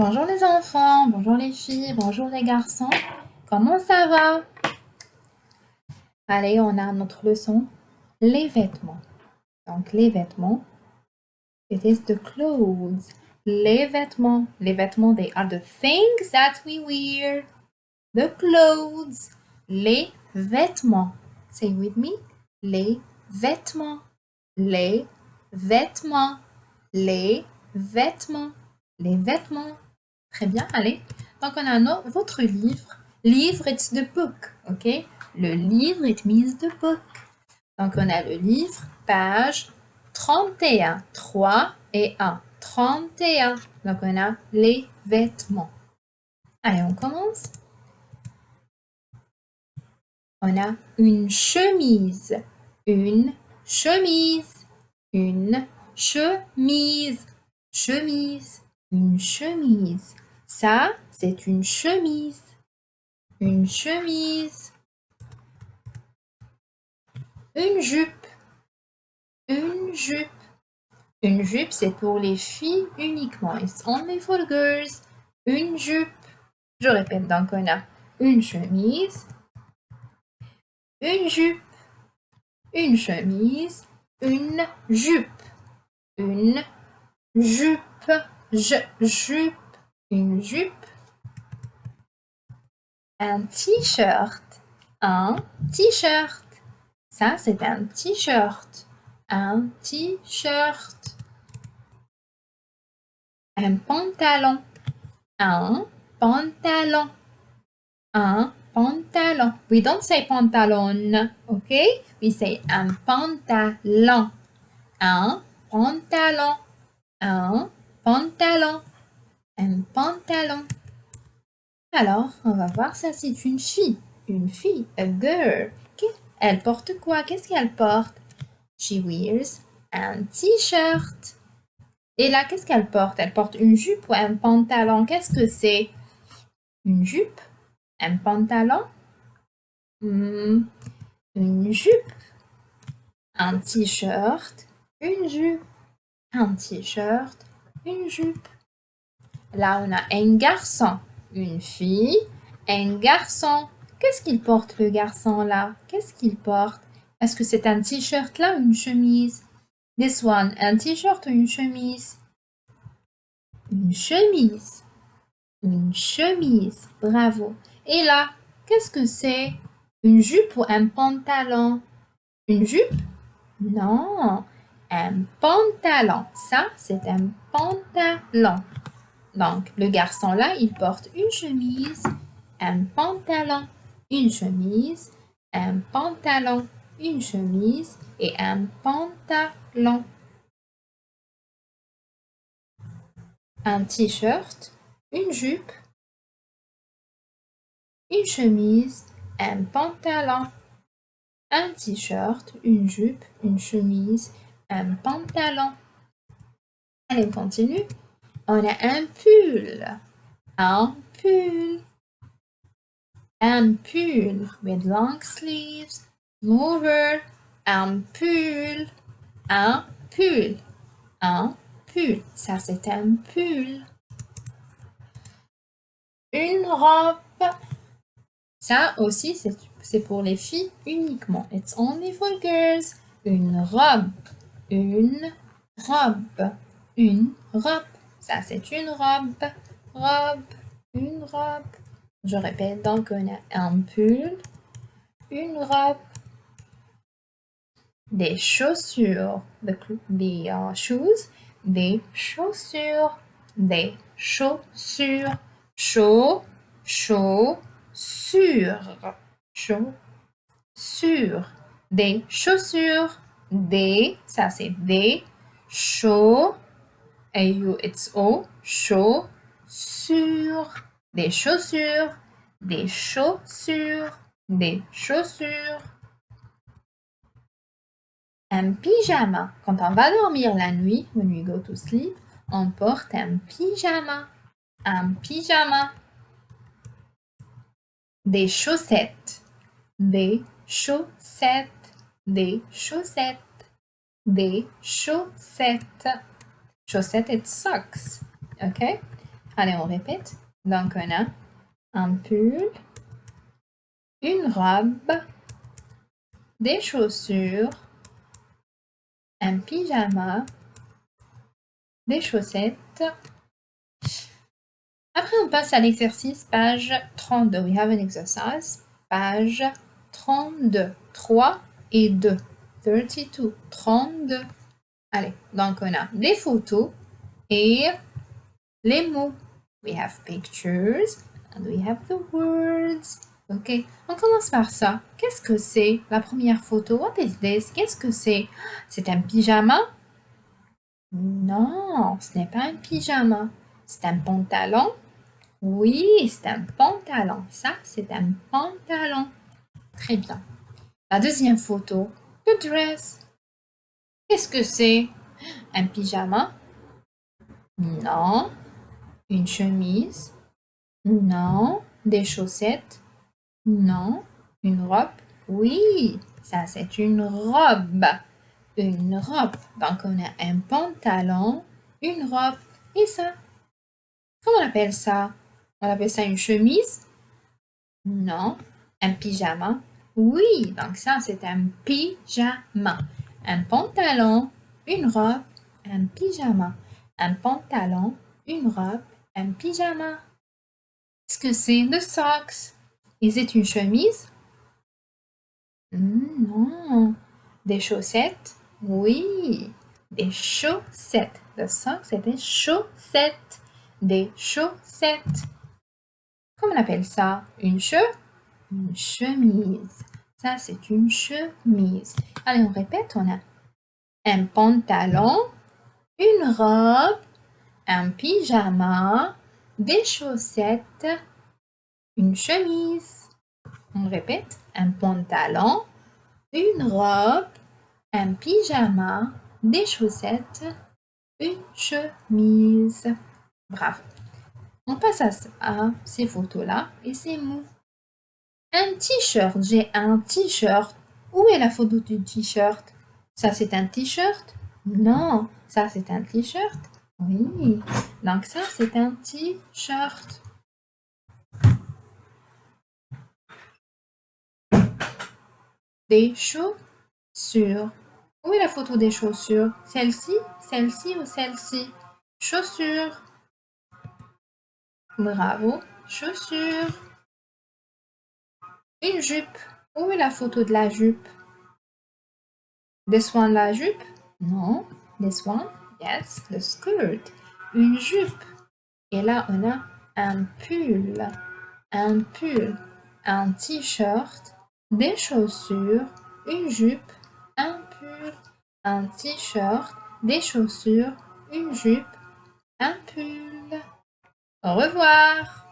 Bonjour les enfants, bonjour les filles, bonjour les garçons. Comment ça va? Allez, on a notre leçon, les vêtements. Donc les vêtements, it is the clothes. Les vêtements, they are the things that we wear. The clothes, les vêtements. Say with me, les vêtements, les vêtements, les vêtements, les vêtements. Très bien, allez. Donc, on a votre livre. Livre, it's the book, ok? Le livre, it means the book. Donc, on a le livre, page 31. 3 et 1. 31. Donc, on a les vêtements. Allez, on commence. On a une chemise. Une chemise. Une chemise. Chemise. Une chemise. Ça, c'est une chemise. Une chemise. Une jupe. Une jupe. Une jupe, c'est pour les filles uniquement. It's only for girls. Une jupe. Je répète, donc on a une chemise, une jupe, une chemise, une jupe, une jupe, jupe, une jupe, un t-shirt, un t-shirt. Ça, c'est un t-shirt. Un t-shirt. Un pantalon. Un pantalon. Un pantalon. We don't say pantalon, okay? We say un pantalon. Un pantalon. Un pantalon. Un pantalon. Alors, on va voir ça, c'est une fille. Une fille, a girl. Elle porte quoi? Qu'est-ce qu'elle porte? She wears un t-shirt. Et là, qu'est-ce qu'elle porte? Elle porte une jupe ou un pantalon? Qu'est-ce que c'est? Une jupe? Un pantalon? Une jupe? Un t-shirt? Une jupe? Un t-shirt? Une jupe? Là, on a un garçon. Une fille? Un garçon. Qu'est-ce qu'il porte, le garçon, là? Qu'est-ce qu'il porte? Est-ce que c'est un t-shirt, là, ou une chemise? This one, un t-shirt ou une chemise? Une chemise. Une chemise. Bravo. Et là, qu'est-ce que c'est? Une jupe ou un pantalon? Une jupe? Non. Un pantalon. Ça, c'est un pantalon. Donc, le garçon là, il porte une chemise, un pantalon, une chemise, un pantalon, une chemise et un pantalon. Un t-shirt, une jupe, une chemise, un pantalon. Un t-shirt, une jupe, une chemise, un pantalon. Allez, on continue. On a un pull. Un pull. Un pull with long sleeves. Mover. Un pull. Un pull. Un pull. Ça, c'est un pull. Une robe. Ça aussi, c'est pour les filles uniquement. It's only for girls. Une robe. Une robe. Une robe. Ça, c'est une robe. Robe. Une robe. Je répète, donc on a un pull, une robe, des chaussures, the shoes, des chaussures, des chaussures, chaussures, des chaussures, des, ça c'est des, it's O, chaussures, des chaussures, des chaussures, des chaussures. Un pyjama. Quand on va dormir la nuit, when we go to sleep, on porte un pyjama. Un pyjama. Des chaussettes. Des chaussettes. Des chaussettes. Des chaussettes. Chaussettes, it's socks. Okay? Allez, on répète. Donc, on a un pull, une robe, des chaussures, un pyjama, des chaussettes. Après, on passe à l'exercice page 32. We have an exercise. Page 32. 3 et 2. 32. 32. Allez, donc on a les photos et les mots. We have pictures and we have the words. Ok, on commence par ça. Qu'est-ce que c'est la première photo? What is this? Qu'est-ce que c'est? C'est un pyjama? Non, ce n'est pas un pyjama. C'est un pantalon? Oui, c'est un pantalon. Ça, c'est un pantalon. Très bien. La deuxième photo, the dress. Qu'est-ce que c'est? Un pyjama? Non. Une chemise? Non. Des chaussettes? Non. Une robe? Oui, ça c'est une robe. Une robe. Donc on a un pantalon, une robe et ça. Comment on appelle ça? On appelle ça une chemise? Non. Un pyjama? Oui, donc ça c'est un pyjama. Un pantalon, une robe, un pyjama. Un pantalon, une robe, un pyjama. Est-ce que c'est the socks? Is it une chemise? Non. Des chaussettes? Oui. Des chaussettes. The socks, c'est des chaussettes. Des chaussettes. Comment on appelle ça? Une chemise. Ça, c'est une chemise. Allez, on répète. On a un pantalon, une robe, un pyjama, des chaussettes, une chemise. On répète. Un pantalon, une robe, un pyjama, des chaussettes, une chemise. Bravo. On passe à ces photos-là et ces mots. Un t-shirt. J'ai un t-shirt. Où est la photo du t-shirt? Ça, c'est un t-shirt? Non. Ça, c'est un t-shirt? Oui. Donc, ça, c'est un t-shirt. Des chaussures. Où est la photo des chaussures? Celle-ci, celle-ci ou celle-ci? Chaussures. Bravo. Chaussures. Une jupe. Où est la photo de la jupe? This one, la jupe? Non. This one? Yes, the skirt. Une jupe. Et là, on a un pull. Un pull. Un t-shirt. Des chaussures. Une jupe. Un pull. Un t-shirt. Des chaussures. Une jupe. Un pull. Au revoir.